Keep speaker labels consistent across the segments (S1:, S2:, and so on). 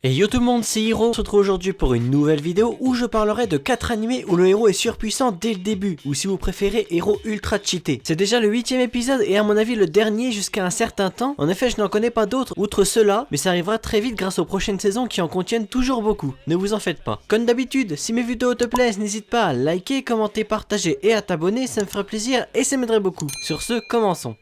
S1: Et yo tout le monde, c'est Hiro. On se retrouve aujourd'hui pour une nouvelle vidéo où je parlerai de 4 animés où le héros est surpuissant dès le début, ou si vous préférez, héros ultra cheaté. C'est déjà le 8ème épisode et à mon avis le dernier jusqu'à un certain temps. En effet, je n'en connais pas d'autres outre ceux-là, mais ça arrivera très vite grâce aux prochaines saisons qui en contiennent toujours beaucoup. Ne vous en faites pas. Comme d'habitude, si mes vidéos te plaisent, n'hésite pas à liker, commenter, partager et à t'abonner, ça me ferait plaisir et ça m'aiderait beaucoup. Sur ce, commençons.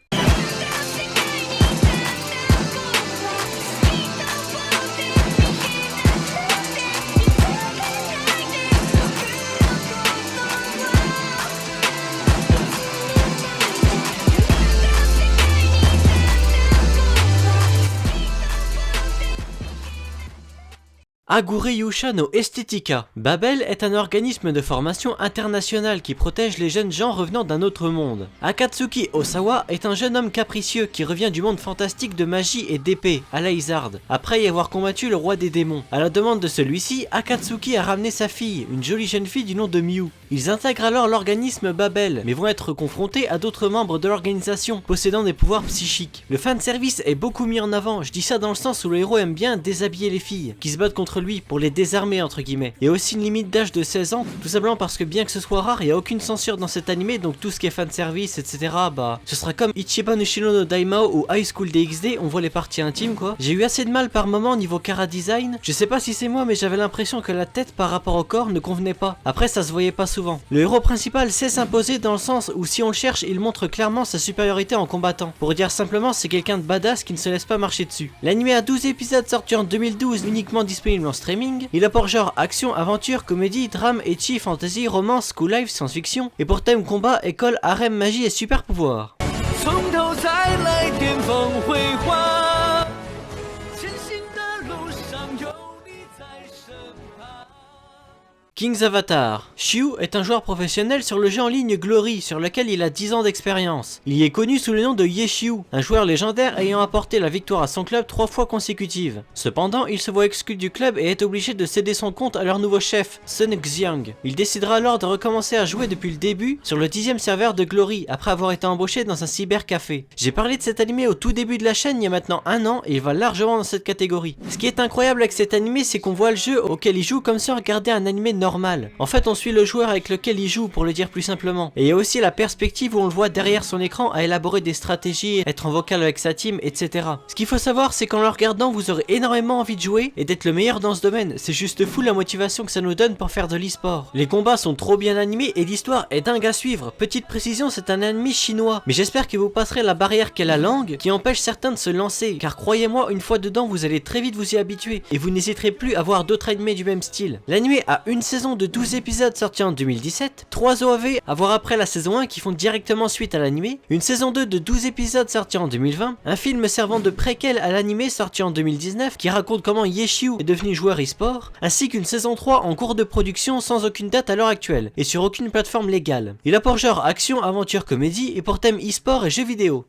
S1: Agure-Yusha no Estetica. Babel est un organisme de formation international qui protège les jeunes gens revenant d'un autre monde. Akatsuki Osawa est un jeune homme capricieux qui revient du monde fantastique de magie et d'épée, à la Izard, après y avoir combattu le roi des démons. À la demande de celui-ci, Akatsuki a ramené sa fille, une jolie jeune fille du nom de Miu. Ils intègrent alors l'organisme Babel, mais vont être confrontés à d'autres membres de l'organisation, possédant des pouvoirs psychiques. Le fanservice est beaucoup mis en avant, je dis ça dans le sens où le héros aime bien déshabiller les filles, qui se battent contre lui pour les désarmer entre guillemets. Il y a aussi une limite d'âge de 16 ans, tout simplement parce que bien que ce soit rare, il n'y a aucune censure dans cet animé, donc tout ce qui est fanservice, etc. bah ce sera comme Ichiban Ushiro no Daimao ou High School DxD, on voit les parties intimes quoi. J'ai eu assez de mal par moment niveau Kara Design, je sais pas si c'est moi mais j'avais l'impression que la tête par rapport au corps ne convenait pas. Après ça se voyait pas souvent. Le héros principal sait s'imposer dans le sens où si on le cherche, il montre clairement sa supériorité en combattant. Pour dire simplement, c'est quelqu'un de badass qui ne se laisse pas marcher dessus. L'animé a 12 épisodes sortis en 2012, uniquement disponible en streaming. Il a pour genre action, aventure, comédie, drame, ecchi, fantasy, romance, school life, science-fiction. Et pour thème combat, école, harem, magie et super pouvoir. King's Avatar. Shiu est un joueur professionnel sur le jeu en ligne Glory, sur lequel il a 10 ans d'expérience. Il y est connu sous le nom de Yeshiu, un joueur légendaire ayant apporté la victoire à son club 3 fois consécutives. Cependant, il se voit exclu du club et est obligé de céder son compte à leur nouveau chef, Sun Xiang. Il décidera alors de recommencer à jouer depuis le début sur le 10ème serveur de Glory, après avoir été embauché dans un cybercafé. J'ai parlé de cet animé au tout début de la chaîne il y a maintenant 1 an et il va largement dans cette catégorie. Ce qui est incroyable avec cet animé, c'est qu'on voit le jeu auquel il joue comme si on regardait un animé normal. En fait, on suit le joueur avec lequel il joue, pour le dire plus simplement. Et il y a aussi la perspective où on le voit derrière son écran à élaborer des stratégies, être en vocal avec sa team, etc. Ce qu'il faut savoir, c'est qu'en le regardant, vous aurez énormément envie de jouer et d'être le meilleur dans ce domaine. C'est juste fou la motivation que ça nous donne pour faire de l'e-sport. Les combats sont trop bien animés et l'histoire est dingue à suivre. Petite précision, c'est un anime chinois. Mais j'espère que vous passerez la barrière qu'est la langue, qui empêche certains de se lancer. Car croyez-moi, une fois dedans, vous allez très vite vous y habituer. Et vous n'hésiterez plus à voir d'autres animés du même style. L'anime a une saison de 12 épisodes sortis en 2017, 3 OAV à voir après la saison 1 qui font directement suite à l'animé, une saison 2 de 12 épisodes sortis en 2020, un film servant de préquel à l'animé sorti en 2019 qui raconte comment Yeshiu est devenu joueur e-sport, ainsi qu'une saison 3 en cours de production sans aucune date à l'heure actuelle, et sur aucune plateforme légale. Il a pour genre action, aventure, comédie, et pour thème e-sport et jeux vidéo.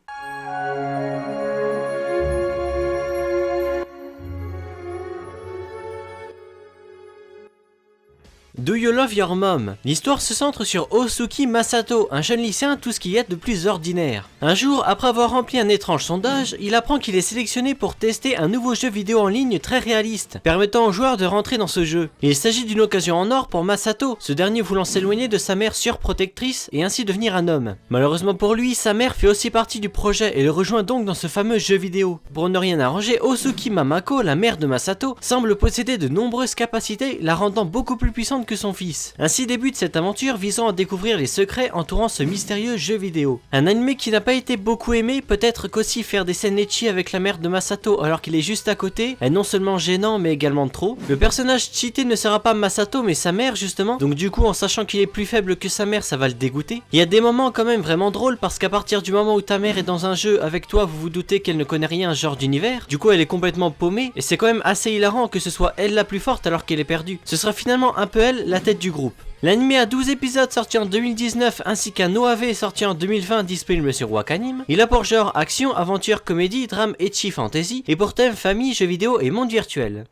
S1: Do You Love Your Mom? L'histoire se centre sur Osuki Masato, un jeune lycéen tout ce qu'il y a de plus ordinaire. Un jour, après avoir rempli un étrange sondage, il apprend qu'il est sélectionné pour tester un nouveau jeu vidéo en ligne très réaliste, permettant aux joueurs de rentrer dans ce jeu. Il s'agit d'une occasion en or pour Masato, ce dernier voulant s'éloigner de sa mère surprotectrice et ainsi devenir un homme. Malheureusement pour lui, sa mère fait aussi partie du projet et le rejoint donc dans ce fameux jeu vidéo. Pour ne rien arranger, Osuki Mamako, la mère de Masato, semble posséder de nombreuses capacités, la rendant beaucoup plus puissante que son fils. Ainsi débute cette aventure visant à découvrir les secrets entourant ce mystérieux jeu vidéo. Un animé qui n'a pas été beaucoup aimé, peut-être qu'aussi faire des scènes ecchi avec la mère de Masato alors qu'il est juste à côté est non seulement gênant mais également trop. Le personnage cheaté ne sera pas Masato mais sa mère justement, donc du coup en sachant qu'il est plus faible que sa mère ça va le dégoûter. Il y a des moments quand même vraiment drôles parce qu'à partir du moment où ta mère est dans un jeu avec toi, vous vous doutez qu'elle ne connaît rien à ce genre d'univers, du coup elle est complètement paumée et c'est quand même assez hilarant que ce soit elle la plus forte alors qu'elle est perdue. Ce sera finalement un peu elle la tête du groupe. L'anime a 12 épisodes sortis en 2019 ainsi qu'un OAV sorti en 2020 disponible sur Wakanim. Il a pour genre action, aventure, comédie, drame, ecchi, fantasy et pour thème famille, jeux vidéo et monde virtuel.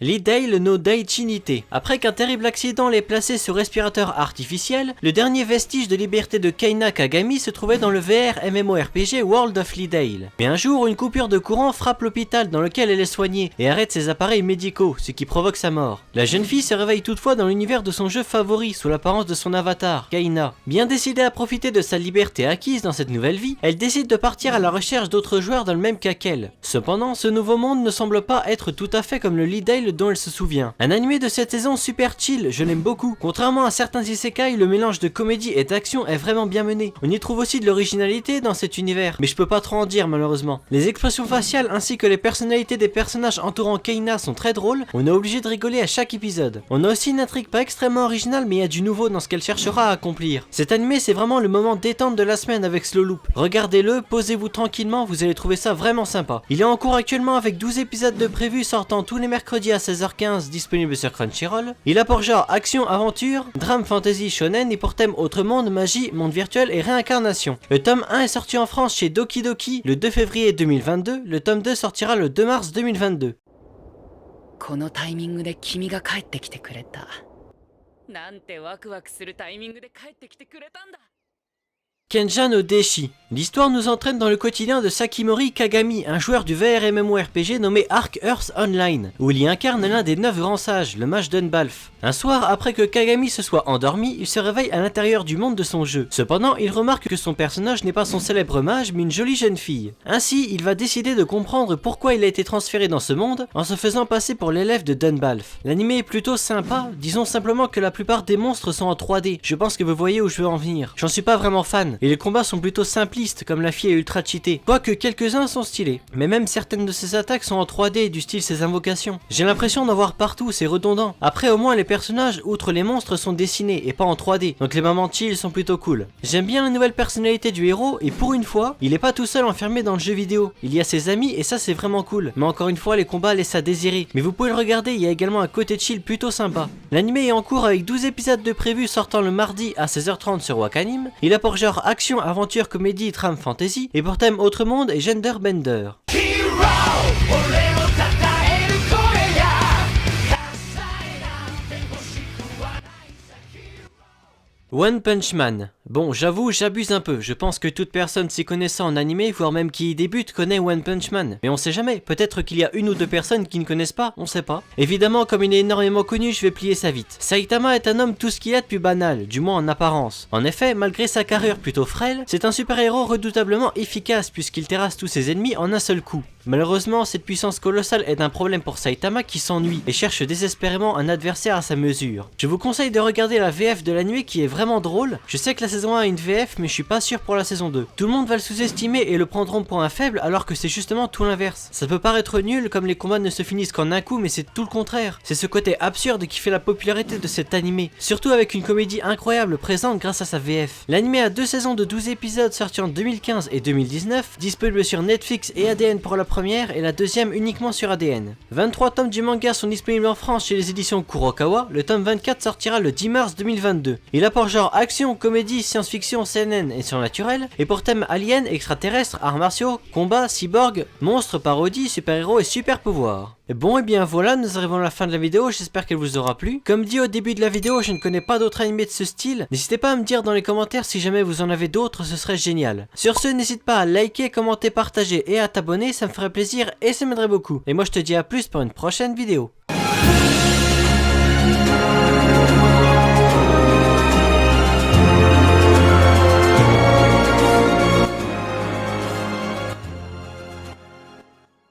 S1: Lidale no Daichinite. Après qu'un terrible accident l'ait placé sur respirateur artificiel, le dernier vestige de liberté de Kaina Kagami se trouvait dans le VR MMORPG World of Lidale. Mais un jour, une coupure de courant frappe l'hôpital dans lequel elle est soignée et arrête ses appareils médicaux, ce qui provoque sa mort. La jeune fille se réveille toutefois dans l'univers de son jeu favori sous l'apparence de son avatar, Kaina. Bien décidée à profiter de sa liberté acquise dans cette nouvelle vie, elle décide de partir à la recherche d'autres joueurs dans le même cas qu'elle. Cependant, ce nouveau monde ne semble pas être tout à fait comme le Lidale dont elle se souvient. Un animé de cette saison super chill, je l'aime beaucoup. Contrairement à certains isekai, le mélange de comédie et d'action est vraiment bien mené. On y trouve aussi de l'originalité dans cet univers, mais je peux pas trop en dire malheureusement. Les expressions faciales ainsi que les personnalités des personnages entourant Kaina sont très drôles, on est obligé de rigoler à chaque épisode. On a aussi une intrigue pas extrêmement originale, mais il y a du nouveau dans ce qu'elle cherchera à accomplir. Cet animé c'est vraiment le moment détente de la semaine avec Slow Loop. Regardez-le, posez-vous tranquillement, vous allez trouver ça vraiment sympa. Il est en cours actuellement avec 12 épisodes de prévus sortant tous les mercredis à 16h15, disponible sur Crunchyroll. Il a pour genre action, aventure, drame, fantasy, shonen et pour thème autre monde, magie, monde virtuel et réincarnation. Le tome 1 est sorti en France chez Doki Doki le 2 février 2022, le tome 2 sortira le 2 mars 2022.
S2: このタイミングで君が帰ってきてくれた。なんてワクワクするタイミングで帰ってきてくれたんだ。
S1: Kenja no Deshi. L'histoire nous entraîne dans le quotidien de Sakimori Kagami, un joueur du VR MMORPG nommé Ark Earth Online, où il y incarne l'un des 9 grands sages, le mage Dunbalf. Un soir, après que Kagami se soit endormi, il se réveille à l'intérieur du monde de son jeu. Cependant, il remarque que son personnage n'est pas son célèbre mage, mais une jolie jeune fille. Ainsi, il va décider de comprendre pourquoi il a été transféré dans ce monde, en se faisant passer pour l'élève de Dunbalf. L'anime est plutôt sympa, disons simplement que la plupart des monstres sont en 3D, je pense que vous voyez où je veux en venir. J'en suis pas vraiment fan, et les combats sont plutôt simplistes, comme la fille est ultra cheatée, quoique quelques-uns sont stylés. Mais même certaines de ses attaques sont en 3D, du style ses invocations. J'ai l'impression d'en voir partout, c'est redondant. Après au moins les personnages, outre les monstres, sont dessinés et pas en 3D, donc les moments chill sont plutôt cool. J'aime bien la nouvelle personnalité du héros, et pour une fois, il est pas tout seul enfermé dans le jeu vidéo. Il y a ses amis et ça c'est vraiment cool. Mais encore une fois, les combats laissent à désirer. Mais vous pouvez le regarder, il y a également un côté chill plutôt sympa. L'anime est en cours avec 12 épisodes de prévus sortant le mardi à 16h30 sur Wakanim. Il a pour genre action, aventure, comédie, trame, fantasy, et pour thème autre monde et gender bender. One Punch Man. Bon, j'avoue, j'abuse un peu, je pense que toute personne s'y connaissant en anime, voire même qui y débute, connaît One Punch Man. Mais on sait jamais, peut-être qu'il y a une ou deux personnes qui ne connaissent pas, on sait pas. Évidemment, comme il est énormément connu, je vais plier ça vite. Saitama est un homme tout ce qu'il y a de plus banal, du moins en apparence. En effet, malgré sa carrure plutôt frêle, c'est un super-héros redoutablement efficace puisqu'il terrasse tous ses ennemis en un seul coup. Malheureusement, cette puissance colossale est un problème pour Saitama qui s'ennuie et cherche désespérément un adversaire à sa mesure. Je vous conseille de regarder la VF de l'anime qui est vraiment drôle. Je sais que la saison 1 a une VF, mais je suis pas sûr pour la saison 2. Tout le monde va le sous-estimer et le prendront pour un faible alors que c'est justement tout l'inverse. Ça peut paraître nul comme les combats ne se finissent qu'en un coup, mais c'est tout le contraire. C'est ce côté absurde qui fait la popularité de cet anime, surtout avec une comédie incroyable présente grâce à sa VF. L'anime a 2 saisons de 12 épisodes sortis en 2015 et 2019, disponibles sur Netflix et ADN pour la première et la deuxième uniquement sur ADN. 23 tomes du manga sont disponibles en France chez les éditions Kurokawa, le tome 24 sortira le 10 mars 2022. Il a pour genre action, comédie, science-fiction, CNN et surnaturel, et pour thème aliens, extraterrestres, arts martiaux, combats, cyborgs, monstres, parodies, super-héros et super-pouvoirs. Bon et bien voilà, nous arrivons à la fin de la vidéo, j'espère qu'elle vous aura plu. Comme dit au début de la vidéo, je ne connais pas d'autres animés de ce style, n'hésitez pas à me dire dans les commentaires si jamais vous en avez d'autres, ce serait génial. Sur ce, n'hésite pas à liker, commenter, partager et à t'abonner, ça me ferait plaisir et ça m'aiderait beaucoup. Et moi je te dis à plus pour une prochaine vidéo.